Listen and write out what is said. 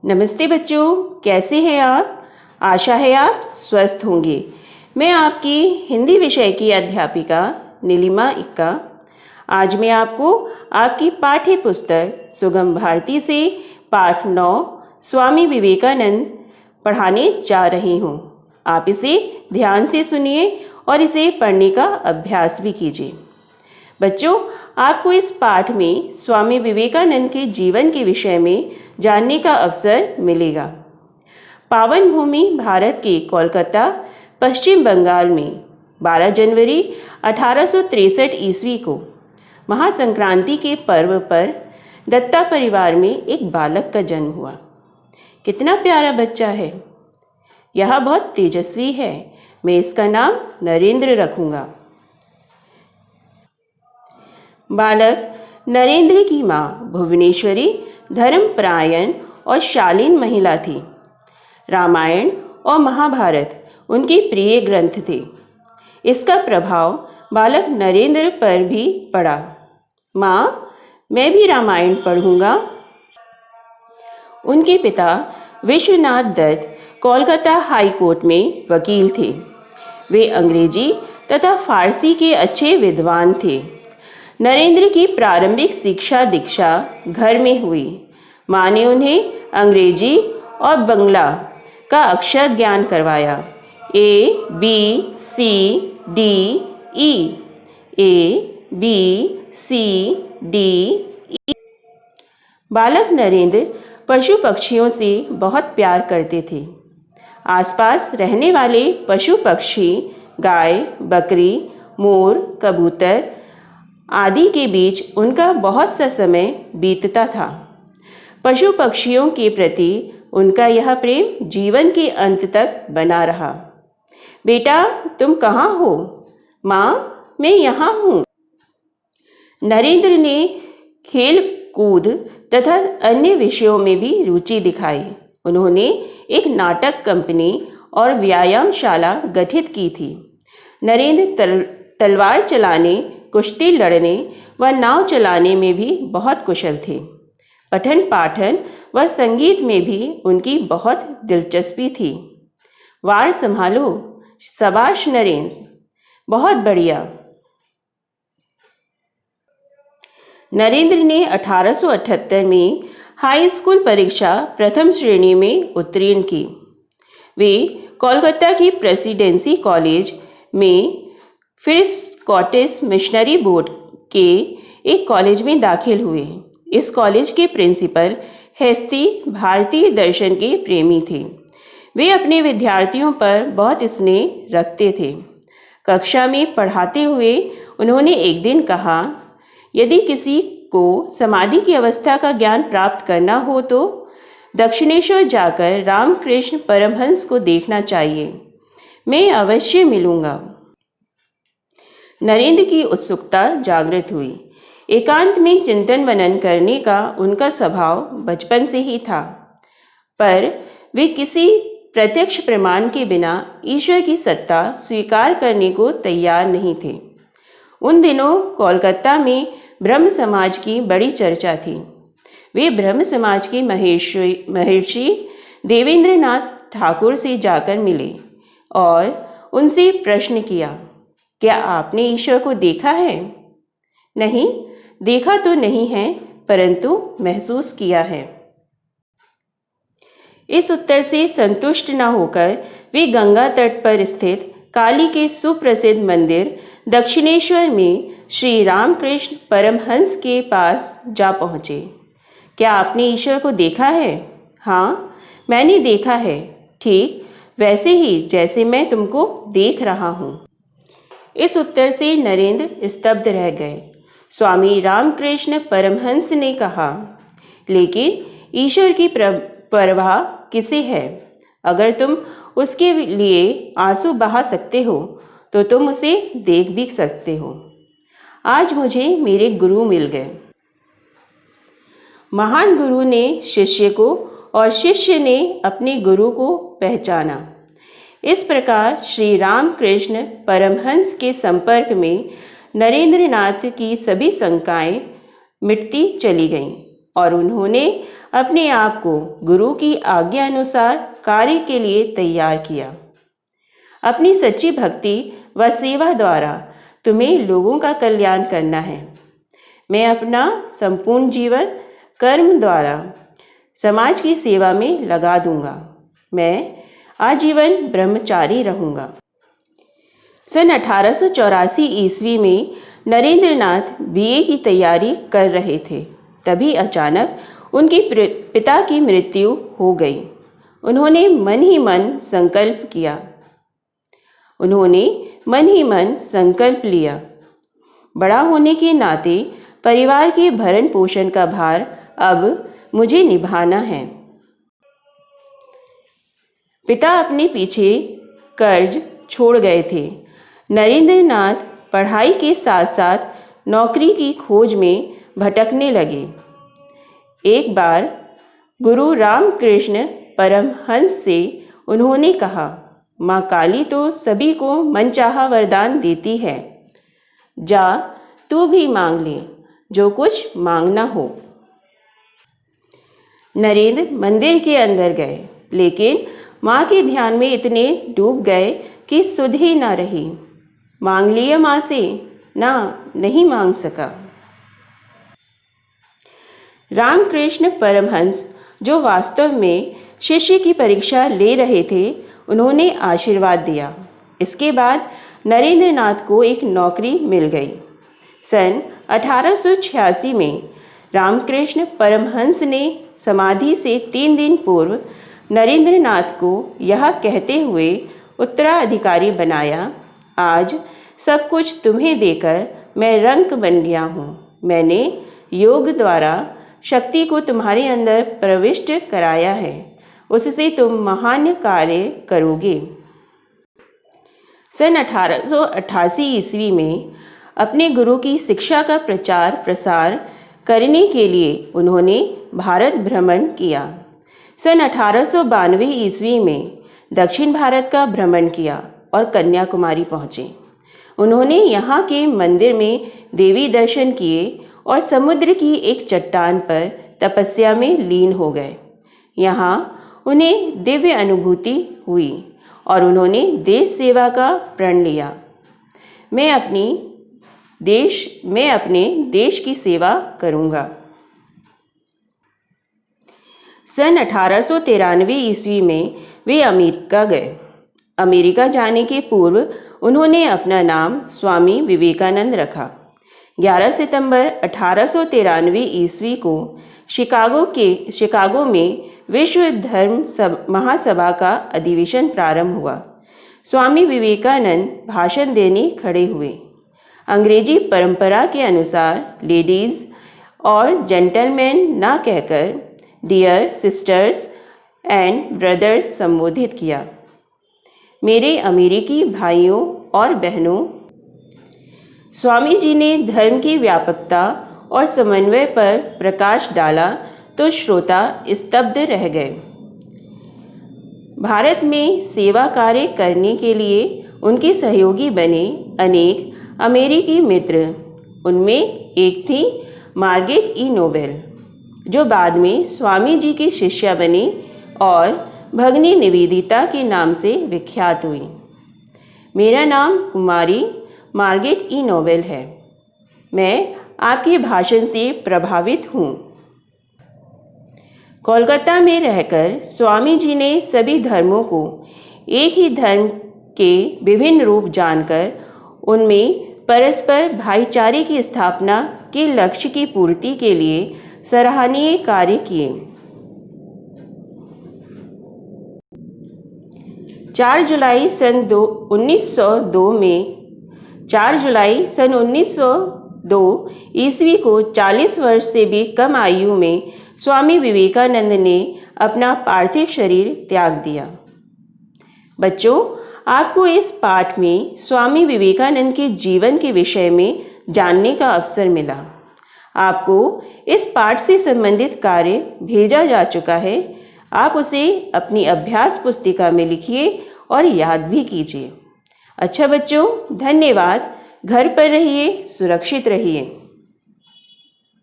नमस्ते बच्चों, कैसे हैं आप? आशा है आप स्वस्थ होंगे। मैं आपकी हिंदी विषय की अध्यापिका नीलिमा इक्का। आज मैं आपको आपकी पाठ्य पुस्तक सुगम भारती से पाठ 9 स्वामी विवेकानंद पढ़ाने जा रही हूँ। आप इसे ध्यान से सुनिए और इसे पढ़ने का अभ्यास भी कीजिए। बच्चों, आपको इस पाठ में स्वामी विवेकानंद के जीवन के विषय में जानने का अवसर मिलेगा। पावन भूमि भारत के कोलकाता, पश्चिम बंगाल में 12 जनवरी 1863 ईस्वी को महासंक्रांति के पर्व पर दत्ता परिवार में एक बालक का जन्म हुआ। कितना प्यारा बच्चा है। यह बहुत तेजस्वी है। मैं इसका नाम नरेंद्र रखूँगा। बालक नरेंद्र की माँ भुवनेश्वरी धर्मपरायण और शालीन महिला थी। रामायण और महाभारत उनके प्रिय ग्रंथ थे। इसका प्रभाव बालक नरेंद्र पर भी पड़ा। माँ, मैं भी रामायण पढ़ूंगा। उनके पिता विश्वनाथ दत्त कोलकाता हाई कोर्ट में वकील थे। वे अंग्रेजी तथा फारसी के अच्छे विद्वान थे। नरेंद्र की प्रारंभिक शिक्षा दीक्षा घर में हुई। माँ ने उन्हें अंग्रेजी और बंगला का अक्षर ज्ञान करवाया। ABCD E, ABCD E। बालक नरेंद्र पशु पक्षियों से बहुत प्यार करते थे। आसपास रहने वाले पशु पक्षी गाय, बकरी, मोर, कबूतर आदि के बीच उनका बहुत सा समय बीतता था। पशु पक्षियों के प्रति उनका यह प्रेम जीवन के अंत तक बना रहा। बेटा, तुम कहाँ हो? माँ, मैं यहाँ हूँ। नरेंद्र ने खेल कूद तथा अन्य विषयों में भी रुचि दिखाई। उन्होंने एक नाटक कंपनी और व्यायामशाला गठित की थी। नरेंद्र तलवार चलाने, कुश्ती लड़ने व नाव चलाने में भी बहुत कुशल थे। पठन पाठन व संगीत में भी उनकी बहुत दिलचस्पी थी। वार संभालो। शाबाश नरेंद्र, बहुत बढ़िया। नरेंद्र ने 1878 में हाई स्कूल परीक्षा प्रथम श्रेणी में उत्तीर्ण की। वे कोलकाता की प्रेसिडेंसी कॉलेज में फिर स्कॉटिश मिशनरी बोर्ड के एक कॉलेज में दाखिल हुए। इस कॉलेज के प्रिंसिपल हेस्ती भारतीय दर्शन के प्रेमी थे। वे अपने विद्यार्थियों पर बहुत स्नेह रखते थे। कक्षा में पढ़ाते हुए उन्होंने एक दिन कहा, यदि किसी को समाधि की अवस्था का ज्ञान प्राप्त करना हो तो दक्षिणेश्वर जाकर रामकृष्ण परमहंस को देखना चाहिए। मैं अवश्य मिलूंगा। नरेंद्र की उत्सुकता जागृत हुई। एकांत में चिंतन मनन करने का उनका स्वभाव बचपन से ही था, पर वे किसी प्रत्यक्ष प्रमाण के बिना ईश्वर की सत्ता स्वीकार करने को तैयार नहीं थे। उन दिनों कोलकाता में ब्रह्म समाज की बड़ी चर्चा थी। वे ब्रह्म समाज के महर्षि देवेंद्रनाथ ठाकुर से जाकर मिले और उनसे प्रश्न किया, क्या आपने ईश्वर को देखा है? नहीं, देखा तो नहीं है, परंतु महसूस किया है। इस उत्तर से संतुष्ट न होकर वे गंगा तट पर स्थित काली के सुप्रसिद्ध मंदिर दक्षिणेश्वर में श्री रामकृष्ण परमहंस के पास जा पहुँचे। क्या आपने ईश्वर को देखा है? हाँ, मैंने देखा है, ठीक वैसे ही जैसे मैं तुमको देख रहा हूँ। इस उत्तर से नरेंद्र स्तब्ध रह गए। स्वामी रामकृष्ण परमहंस ने कहा, लेकिन ईश्वर की परवाह किसे है? अगर तुम उसके लिए आंसू बहा सकते हो तो तुम उसे देख भी सकते हो। आज मुझे मेरे गुरु मिल गए। महान गुरु ने शिष्य को और शिष्य ने अपने गुरु को पहचाना। इस प्रकार श्री रामकृष्ण परमहंस के संपर्क में नरेंद्र नाथ की सभी शंकाएं मिटती चली गईं और उन्होंने अपने आप को गुरु की आज्ञा अनुसार कार्य के लिए तैयार किया। अपनी सच्ची भक्ति व सेवा द्वारा तुम्हें लोगों का कल्याण करना है। मैं अपना संपूर्ण जीवन कर्म द्वारा समाज की सेवा में लगा दूंगा। मैं आजीवन ब्रह्मचारी रहूंगा। सन 1884 ईस्वी में नरेंद्रनाथ बीए की तैयारी कर रहे थे। तभी अचानक उनके पिता की मृत्यु हो गई। उन्होंने मन ही मन संकल्प लिया। बड़ा होने के नाते परिवार के भरण पोषण का भार अब मुझे निभाना है। पिता अपने पीछे कर्ज छोड़ गए थे। नरेंद्रनाथ पढ़ाई के साथ साथ नौकरी की खोज में भटकने लगे। एक बार गुरु रामकृष्ण परमहंस से उन्होंने कहा, माँ काली तो सभी को मनचाहा वरदान देती है, जा तू भी मांग ले जो कुछ मांगना हो। नरेंद्र मंदिर के अंदर गए, लेकिन माँ के ध्यान में इतने डूब गए कि सुध ही ना रही। मांग लिया माँ से, ना नहीं मांग सका। रामकृष्ण परमहंस, जो वास्तव में शिष्य की परीक्षा ले रहे थे, उन्होंने आशीर्वाद दिया। इसके बाद नरेंद्रनाथ को एक नौकरी मिल गई। सन 1886 में रामकृष्ण परमहंस ने समाधि से 3 दिन पूर्व नरेंद्रनाथ को यह कहते हुए उत्तराधिकारी बनाया, आज सब कुछ तुम्हें देकर मैं रंक बन गया हूँ। मैंने योग द्वारा शक्ति को तुम्हारे अंदर प्रविष्ट कराया है, उससे तुम महान कार्य करोगे। सन 1888 ईस्वी में अपने गुरु की शिक्षा का प्रचार प्रसार करने के लिए उन्होंने भारत भ्रमण किया। सन 1892 ईस्वी में दक्षिण भारत का भ्रमण किया और कन्याकुमारी पहुँचे। उन्होंने यहाँ के मंदिर में देवी दर्शन किए और समुद्र की एक चट्टान पर तपस्या में लीन हो गए। यहाँ उन्हें दिव्य अनुभूति हुई और उन्होंने देश सेवा का प्रण लिया। मैं अपने देश की सेवा करूँगा। सन 1893 ईस्वी में वे अमेरिका गए। अमेरिका जाने के पूर्व उन्होंने अपना नाम स्वामी विवेकानंद रखा। 11 सितंबर 1893 ईस्वी को शिकागो में विश्व धर्म महासभा का अधिवेशन प्रारंभ हुआ। स्वामी विवेकानंद भाषण देने खड़े हुए। अंग्रेजी परंपरा के अनुसार लेडीज़ और जेंटलमैन ना कहकर डियर सिस्टर्स एंड ब्रदर्स संबोधित किया। मेरे अमेरिकी भाइयों और बहनों, स्वामी जी ने धर्म की व्यापकता और समन्वय पर प्रकाश डाला तो श्रोता स्तब्ध रह गए। भारत में सेवा कार्य करने के लिए उनके सहयोगी बने अनेक अमेरिकी मित्र। उनमें एक थी मार्गरेट ई नोबेल, जो बाद में स्वामी जी की शिष्या बनी और भगनी निवेदिता के नाम से विख्यात हुई। मेरा नाम कुमारी मार्गरेट ई नोबेल है। मैं आपके भाषण से प्रभावित हूँ। कोलकाता में रहकर स्वामी जी ने सभी धर्मों को एक ही धर्म के विभिन्न रूप जानकर उनमें परस्पर भाईचारे की स्थापना के लक्ष्य की पूर्ति के लिए सराहनीय कार्य किए। 4 जुलाई सन 1902 ईस्वी को 40 वर्ष से भी कम आयु में स्वामी विवेकानंद ने अपना पार्थिव शरीर त्याग दिया। बच्चों, आपको इस पाठ में स्वामी विवेकानंद के जीवन के विषय में जानने का अवसर मिला। आपको इस पाठ से संबंधित कार्य भेजा जा चुका है। आप उसे अपनी अभ्यास पुस्तिका में लिखिए और याद भी कीजिए। अच्छा बच्चों, धन्यवाद। घर पर रहिए, सुरक्षित रहिए।